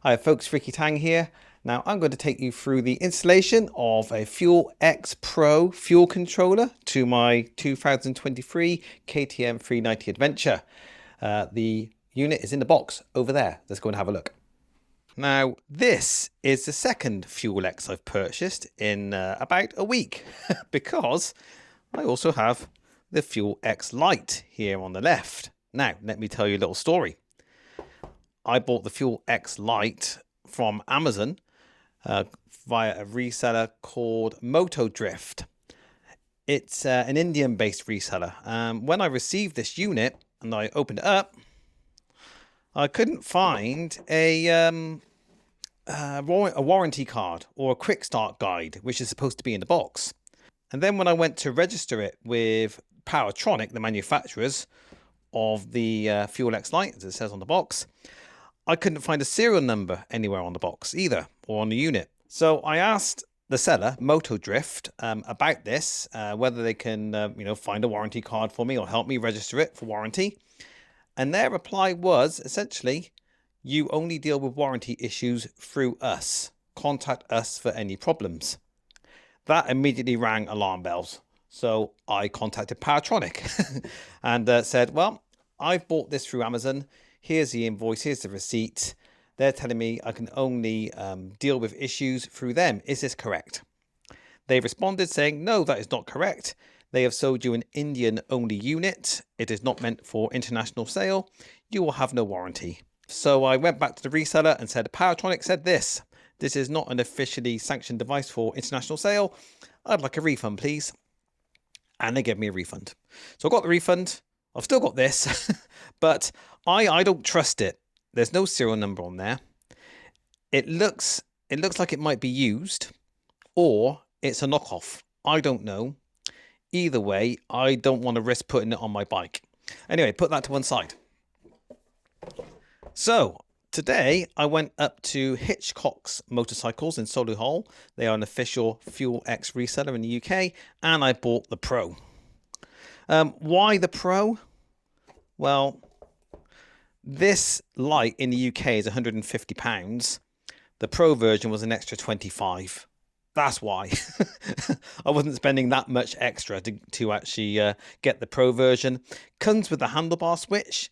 Hi folks, Ricky Tang here. Now I'm going to take you through the installation of a FuelX Pro fuel controller to my 2023 KTM 390 Adventure. The unit is in the box over there. Let's go and have a look. Now this is the second FuelX I've purchased in about a week because I also have the FuelX Lite here on the left. Now let me tell you a little story. I bought the FuelX Lite from Amazon via a reseller called Motodrift. It's an Indian-based reseller. When I received this unit and I opened it up, I couldn't find a warranty card or a quick start guide, which is supposed to be in the box. And then when I went to register it with PowerTRONIC, the manufacturers of the FuelX Lite, as it says on the box, I couldn't find a serial number anywhere on the box either, or on the unit. So I asked the seller, Motodrift, about this, whether they can, find a warranty card for me or help me register it for warranty. And their reply was essentially, you only deal with warranty issues through us. Contact us for any problems. That immediately rang alarm bells. So I contacted PowerTRONIC and said, well, I've bought this through Amazon. Here's the invoice, here's the receipt. They're telling me I can only deal with issues through them. Is this correct? They responded saying, no, that is not correct. They have sold you an Indian-only unit. It is not meant for international sale. You will have no warranty. So I went back to the reseller and said, PowerTRONIC said this. This is not an officially sanctioned device for international sale. I'd like a refund, please. And they gave me a refund. So I got the refund. I've still got this, but I don't trust it. There's no serial number on there. It looks like it might be used, or it's a knockoff. I don't know. Either way, I don't want to risk putting it on my bike. Anyway, put that to one side. So today I went up to Hitchcock's Motorcycles in Solihull. They are an official FuelX reseller in the UK, and I bought the Pro. Why the Pro? Well, this light in the UK is £150. The Pro version was an extra 25. That's why. I wasn't spending that much extra to actually get the Pro version. Comes with the handlebar switch.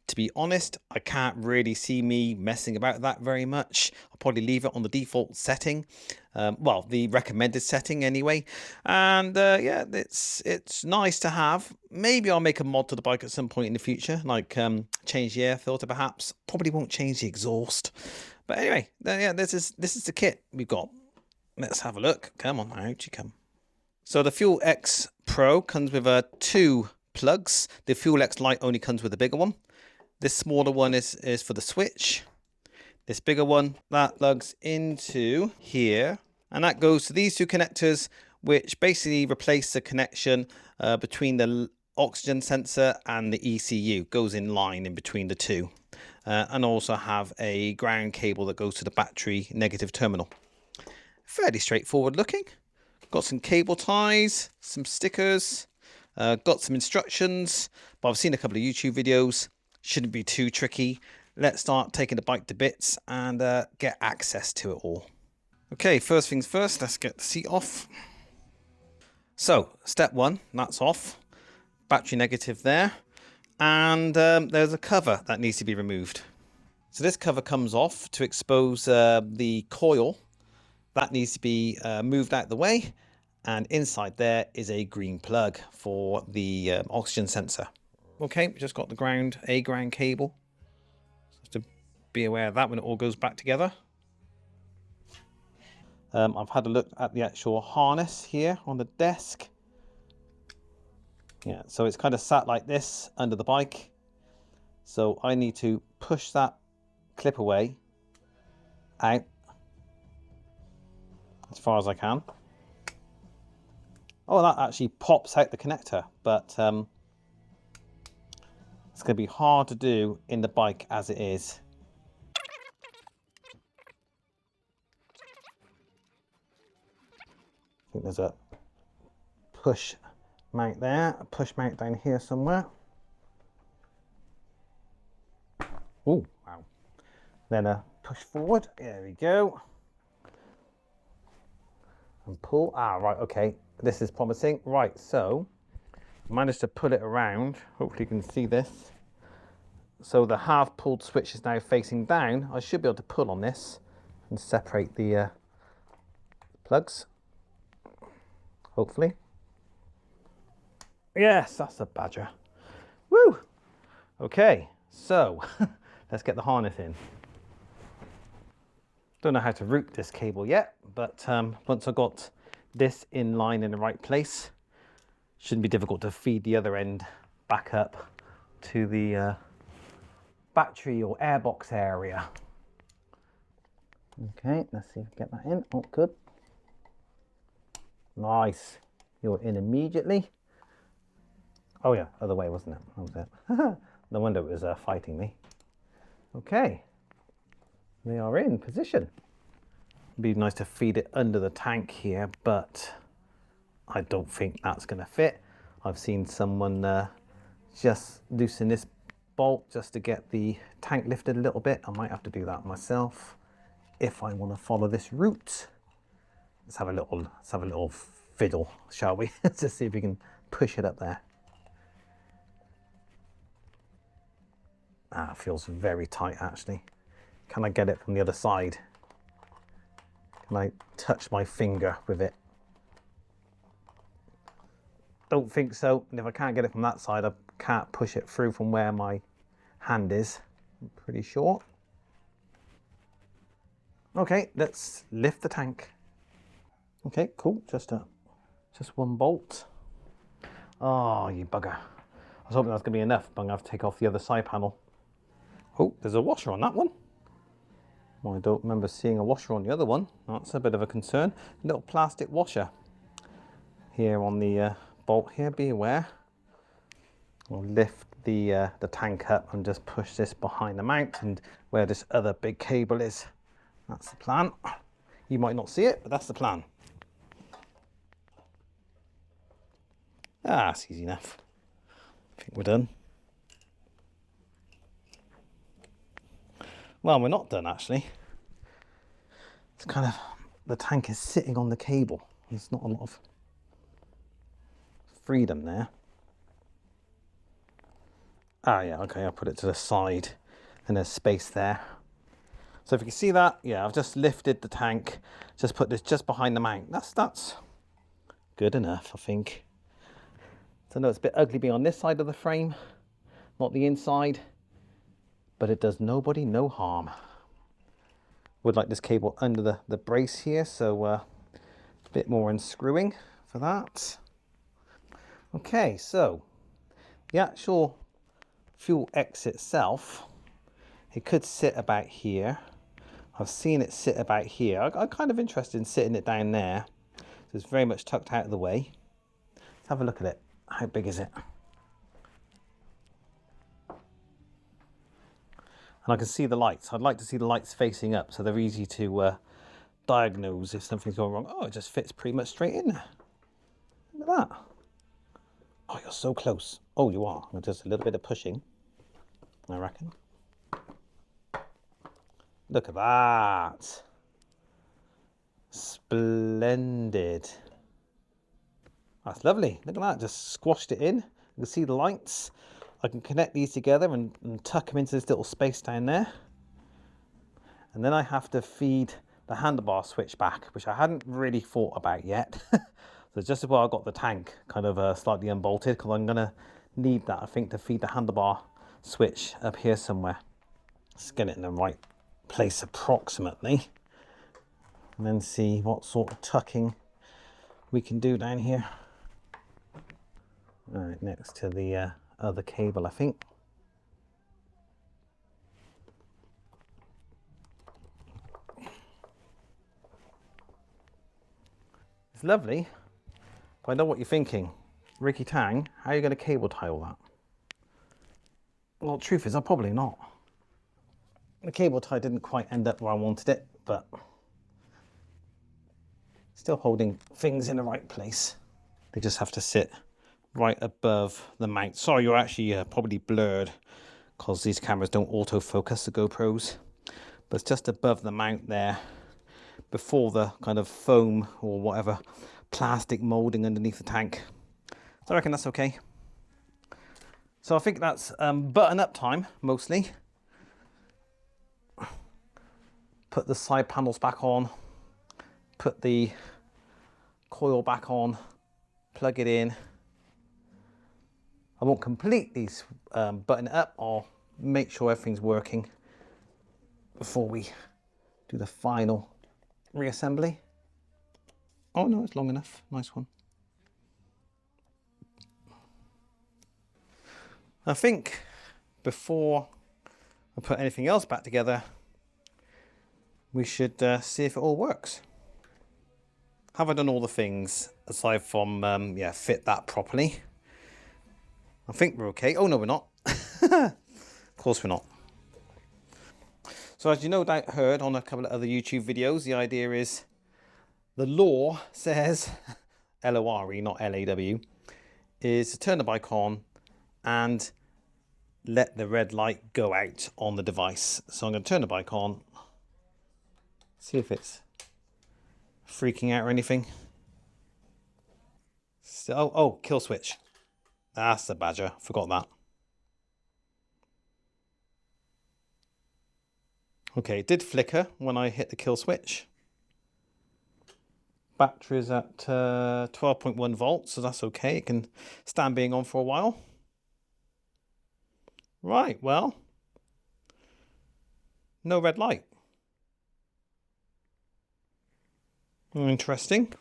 To be honest, I can't really see me messing about that very much. I'll probably leave it on the default setting. Well, the recommended setting anyway. And yeah, it's nice to have. Maybe I'll make a mod to the bike at some point in the future, like change the air filter perhaps. Probably won't change the exhaust. But anyway, yeah, this is the kit we've got. Let's have a look. Come on, out you come. So the FuelX Pro comes with two plugs. The FuelX Lite only comes with a bigger one. This smaller one is for the switch. This bigger one, that plugs into here. And that goes to these two connectors, which basically replace the connection between the oxygen sensor and the ECU. Goes in line in between the two. And also have a ground cable that goes to the battery negative terminal. Fairly straightforward looking. Got some cable ties, some stickers, got some instructions. But I've seen a couple of YouTube videos. Shouldn't be too tricky. Let's start taking the bike to bits and get access to it all. Okay, first things first, let's get the seat off. So, step one, that's off. Battery negative there. And there's a cover that needs to be removed. So this cover comes off to expose the coil. That needs to be moved out the way. And inside there is a green plug for the oxygen sensor. Okay, just got the ground cable. Just to be aware of that when it all goes back together. I've had a look at the actual harness here on the desk. Yeah, so it's kind of sat like this under the bike. So I need to push that clip away, out, as far as I can. Oh, that actually pops out the connector, but it's going to be hard to do in the bike as it is. I think there's a push mount there, a push mount down here somewhere. Oh, wow. Then a push forward. There we go. And pull. Ah, right, okay. This is promising. Right, so I managed to pull it around. Hopefully you can see this. So the half pulled switch is now facing down. I should be able to pull on this and separate the plugs. Hopefully. Yes, that's a badger. Woo! Okay, so let's get the harness in. Don't know how to route this cable yet, but once I got this in line in the right place, shouldn't be difficult to feed the other end back up to the battery or airbox area. Okay, let's see if we get that in. Oh, good. Nice. You're in immediately. Oh yeah, other way, wasn't it? That was it. No wonder it was fighting me. Okay. They are in position. It'd be nice to feed it under the tank here, but I don't think that's going to fit. I've seen someone just loosen this bolt just to get the tank lifted a little bit. I might have to do that myself if I want to follow this route. Let's have a little fiddle, shall we? Let's just see if we can push it up there. Ah, it feels very tight actually. Can I get it from the other side? Can I touch my finger with it? Don't think so. And if I can't get it from that side, I can't push it through from where my hand is. I'm pretty sure. Okay, let's lift the tank. Okay, cool. Just one bolt. Oh, you bugger. I was hoping that was going to be enough, but I'm going to have to take off the other side panel. Oh, there's a washer on that one. Well, I don't remember seeing a washer on the other one. That's a bit of a concern. A little plastic washer here on the bolt here. Be aware. We'll lift the tank up and just push this behind the mount and where this other big cable is. That's the plan. You might not see it, but that's the plan. Ah, it's easy enough. I think we're done. Well, we're not done actually. It's kind of, the tank is sitting on the cable. There's not a lot of freedom there. Ah, yeah, okay, I'll put it to the side and there's space there. So if you can see that, yeah, I've just lifted the tank, just put this just behind the mount. That's good enough, I think. So I know it's a bit ugly being on this side of the frame, not the inside, but it does nobody no harm. Would like this cable under the brace here, so a bit more unscrewing for that. Okay, so the actual FuelX itself, it could sit about here. I've seen it sit about here. I'm kind of interested in sitting it down there. So it's very much tucked out of the way. Let's have a look at it. How big is it? And I can see the lights. I'd like to see the lights facing up so they're easy to diagnose if something's going wrong. Oh, it just fits pretty much straight in there. Look at that. Oh, you're so close. Oh, you are. Just a little bit of pushing, I reckon. Look at that. Splendid. That's lovely. Look at that. Just squashed it in. You can see the lights. I can connect these together and tuck them into this little space down there. And then I have to feed the handlebar switch back, which I hadn't really thought about yet. So just as well I got the tank kind of slightly unbolted, because I'm going to need that, I think, to feed the handlebar switch up here somewhere. Let's get it in the right place approximately. And then see what sort of tucking we can do down here. Right, next to the other cable, I think. It's lovely, but I know what you're thinking. Ricky Tang, how are you going to cable tie all that? Well, the truth is, I'm probably not. The cable tie didn't quite end up where I wanted it, but still holding things in the right place. They just have to sit right above the mount. Sorry, you're actually probably blurred because these cameras don't autofocus, the GoPros. but it's just above the mount there, before the kind of foam or whatever plastic molding underneath the tank. So I reckon that's okay. So I think that's button up time mostly. Put the side panels back on, put the coil back on, plug it in. I won't completely button it up. I'll make sure everything's working before we do the final reassembly. Oh no, it's long enough. Nice one. I think before I put anything else back together, we should see if it all works. Have I done all the things aside from yeah, fit that properly? I think we're okay. Oh no, we're not. Of course we're not. So as you no doubt heard on a couple of other YouTube videos, the idea is the law says, L-O-R-E, not L-A-W, is to turn the bike on and let the red light go out on the device. So I'm going to turn the bike on, see if it's freaking out or anything. So, oh, kill switch. That's the badger. Forgot that. Okay, it did flicker when I hit the kill switch. Battery's at 12.1 volts, so that's okay. It can stand being on for a while. Right, well, no red light. Interesting.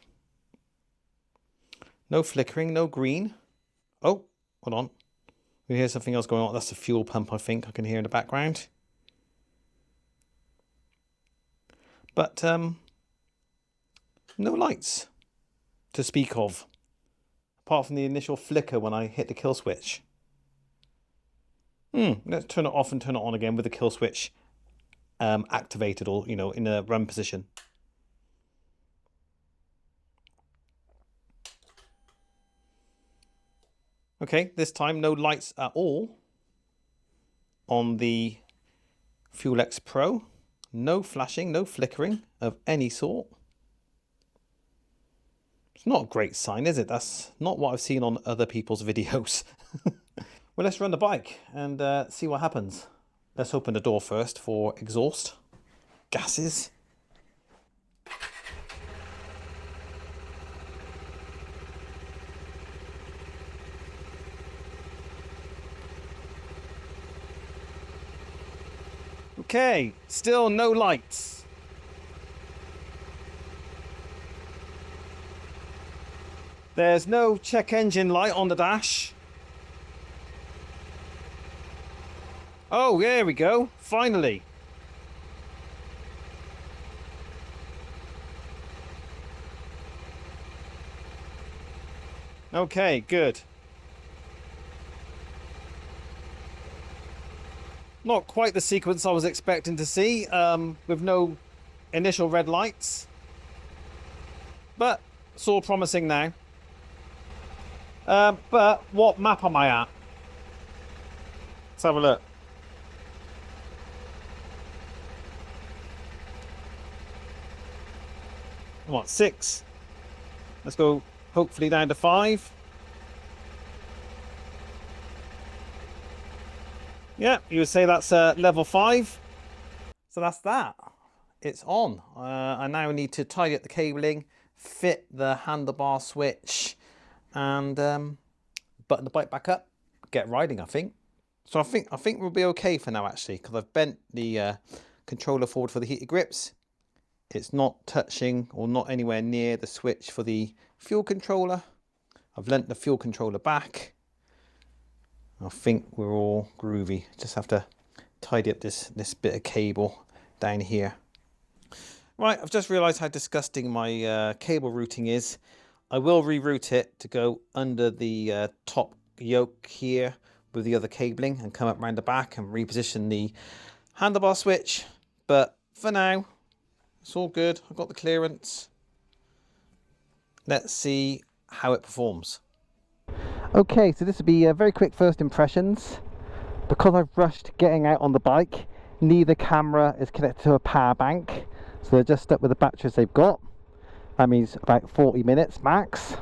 No flickering, no green. Oh, hold on. We hear something else going on. That's the fuel pump, I think. I can hear in the background. But no lights to speak of, apart from the initial flicker when I hit the kill switch. Let's turn it off and turn it on again with the kill switch activated, or you know, in a run position. Okay, this time no lights at all on the FuelX Pro. No flashing, no flickering of any sort. It's not a great sign, is it? That's not what I've seen on other people's videos. Well, let's run the bike and see what happens. Let's open the door first for exhaust gases. Okay, still no lights. There's no check engine light on the dash. Oh, there we go. Finally. Okay, good. Not quite the sequence I was expecting to see, with no initial red lights. But it's all promising now. But what map am I at? Let's have a look. What, 6? Let's go hopefully down to 5. Yeah, you would say that's level 5. So that's that. It's on. I now need to tidy up the cabling, fit the handlebar switch, and button the bike back up, get riding, I think. So I think we'll be okay for now, actually, because I've bent the controller forward for the heated grips. It's not touching or not anywhere near the switch for the fuel controller. I've lent the fuel controller back. I think we're all groovy. Just have to tidy up this bit of cable down here. Right, I've just realised how disgusting my cable routing is. I will reroute it to go under the top yoke here with the other cabling and come up around the back and reposition the handlebar switch. But for now, it's all good. I've got the clearance. Let's see how it performs. Okay, so this will be very quick first impressions. Because I've rushed getting out on the bike, neither camera is connected to a power bank, so they're just stuck with the batteries they've got. That means about 40 minutes max.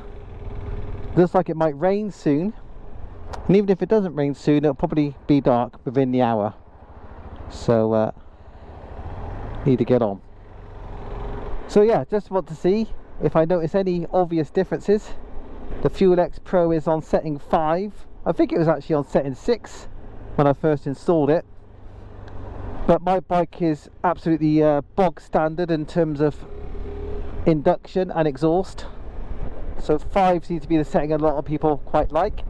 Looks like it might rain soon, and even if it doesn't rain soon, it'll probably be dark within the hour, so need to get on. So yeah, just want to see if I notice any obvious differences. The FuelX Pro is on setting 5. I think it was actually on setting 6 when I first installed it, but my bike is absolutely bog standard in terms of induction and exhaust, so 5 seems to be the setting a lot of people quite like.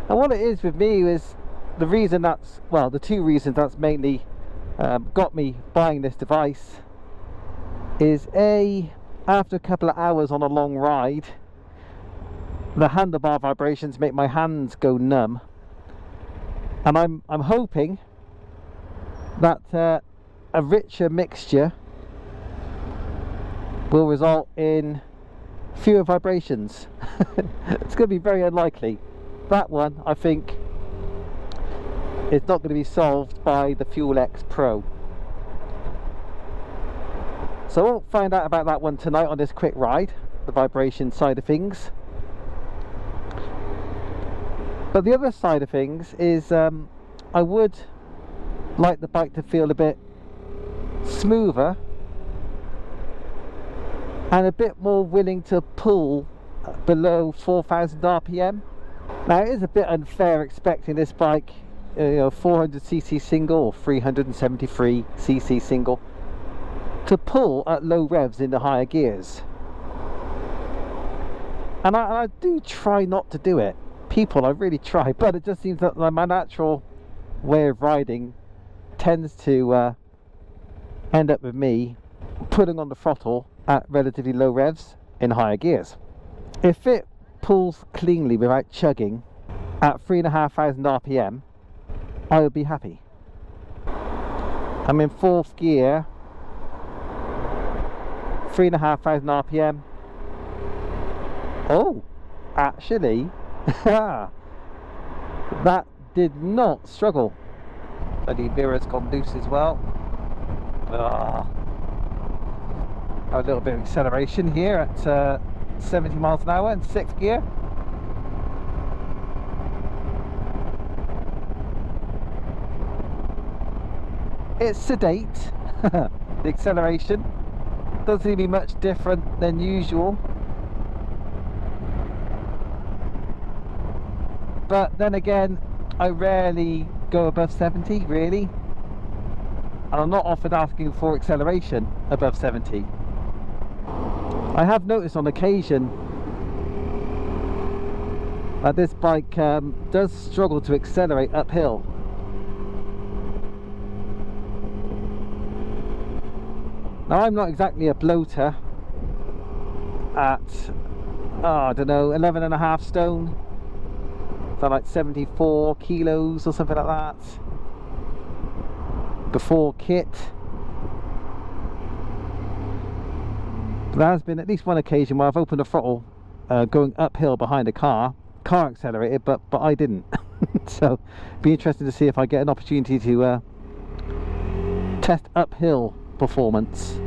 And what it is with me is the reason that's, well, the two reasons that's mainly got me buying this device is after a couple of hours on a long ride, the handlebar vibrations make my hands go numb, and I'm hoping that a richer mixture will result in fewer vibrations. It's going to be very unlikely. That one, I think, is not going to be solved by the FuelX Pro. So we'll find out about that one tonight on this quick ride, the vibration side of things. But the other side of things is I would like the bike to feel a bit smoother and a bit more willing to pull below 4,000 RPM. Now it is a bit unfair expecting this bike, 400cc single or 373cc single, to pull at low revs in the higher gears. And I do try not to do it. I really try, but it just seems that my natural way of riding tends to end up with me putting on the throttle at relatively low revs in higher gears. If it pulls cleanly without chugging at 3,500 RPM, I would be happy. I'm in 4th gear, 3,500 RPM. Oh, actually, that did not struggle. Bloody mirror's gone loose as well. A little bit of acceleration here at 70 miles an hour in 6th gear. It's sedate. The acceleration doesn't seem to be much different than usual. But then again, I rarely go above 70, really. And I'm not often asking for acceleration above 70. I have noticed on occasion that this bike does struggle to accelerate uphill. Now I'm not exactly a bloater at, I don't know, 11.5 stone. So like 74 kilos or something like that before kit. But there has been at least one occasion where I've opened the throttle going uphill behind a car accelerated, but I didn't. So be interested to see if I get an opportunity to test uphill performance.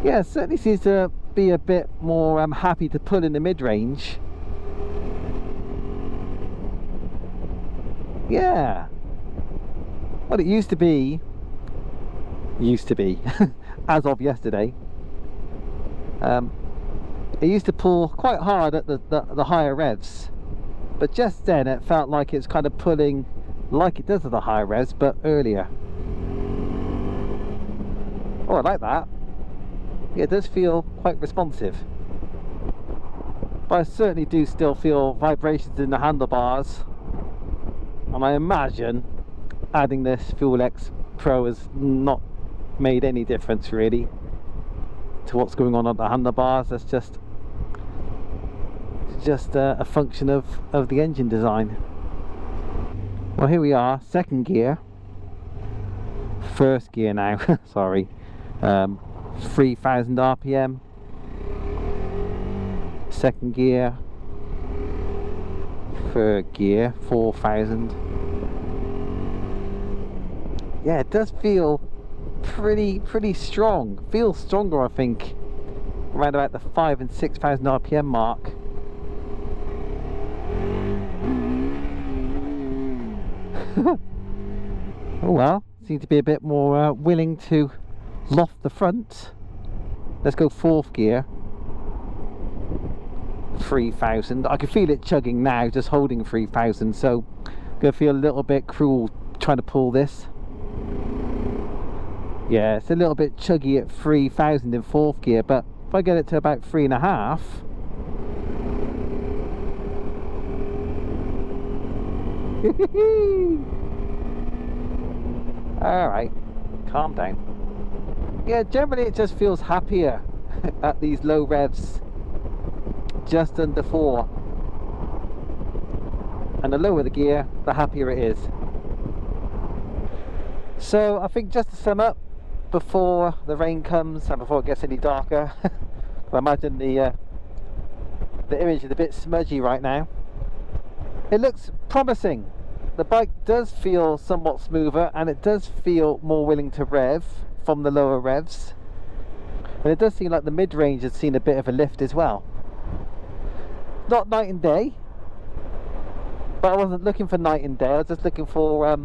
Yeah, it certainly seems to be a bit more happy to pull in the mid-range. Yeah, well, it used to be as of yesterday, it used to pull quite hard at the higher revs, but just then it felt like it's kind of pulling like it does at the higher revs, but earlier. Oh, I like that. Yeah, it does feel quite responsive, but I certainly do still feel vibrations in the handlebars. And I imagine adding this FuelX Pro has not made any difference really to what's going on at the handlebars. That's just a function of the engine design. Well, here we are, 2nd gear, 1st gear now. Sorry, 3,000 RPM, 2nd gear, 3rd gear, 4,000. yeah, it does feel pretty strong. Feels stronger, I think, around about the 5,000 and 6,000 RPM mark. Oh well, seem to be a bit more willing to loft the front. Let's go 4th gear. 3,000. I can feel it chugging now, just holding 3,000, so I'm gonna feel a little bit cruel trying to pull this. Yeah, it's a little bit chuggy at 3,000 in 4th gear, but if I get it to about 3.5, alright, calm down. Yeah, generally it just feels happier at these low revs, just under 4. And the lower the gear, the happier it is. So I think, just to sum up, before the rain comes and before it gets any darker, I imagine the image is a bit smudgy right now. It looks promising. The bike does feel somewhat smoother, and it does feel more willing to rev from the lower revs, and it does seem like the mid-range has seen a bit of a lift as well. Not night and day, but I wasn't looking for night and day. I was just looking for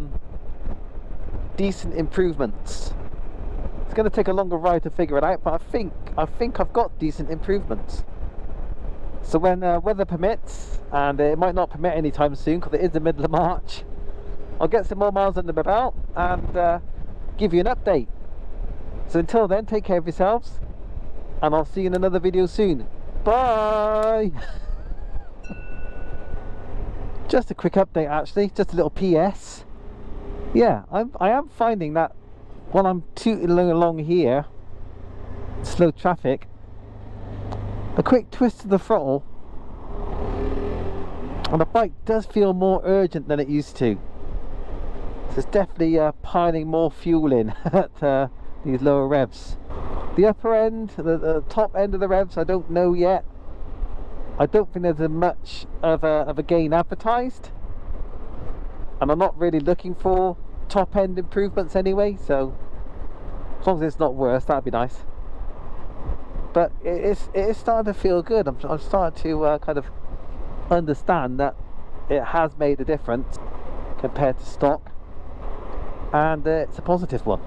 decent improvements. It's going to take a longer ride to figure it out, but I think I've got decent improvements. So when weather permits, and it might not permit anytime soon because it is the middle of March, I'll get some more miles under my belt and give you an update. So until then, take care of yourselves, and I'll see you in another video soon. Bye. Just a quick update, actually, just a little PS. Yeah, I am finding that while I'm tooting along here, slow traffic, a quick twist of the throttle and the bike does feel more urgent than it used to. So it's definitely piling more fuel in at these lower revs. The upper end, the top end of the revs, I don't know yet. I don't think there's much of a gain advertised, and I'm not really looking for top end improvements anyway, so as long as it's not worse, that'd be nice. But it is starting to feel good. I'm starting to kind of understand that it has made a difference compared to stock, and it's a positive one.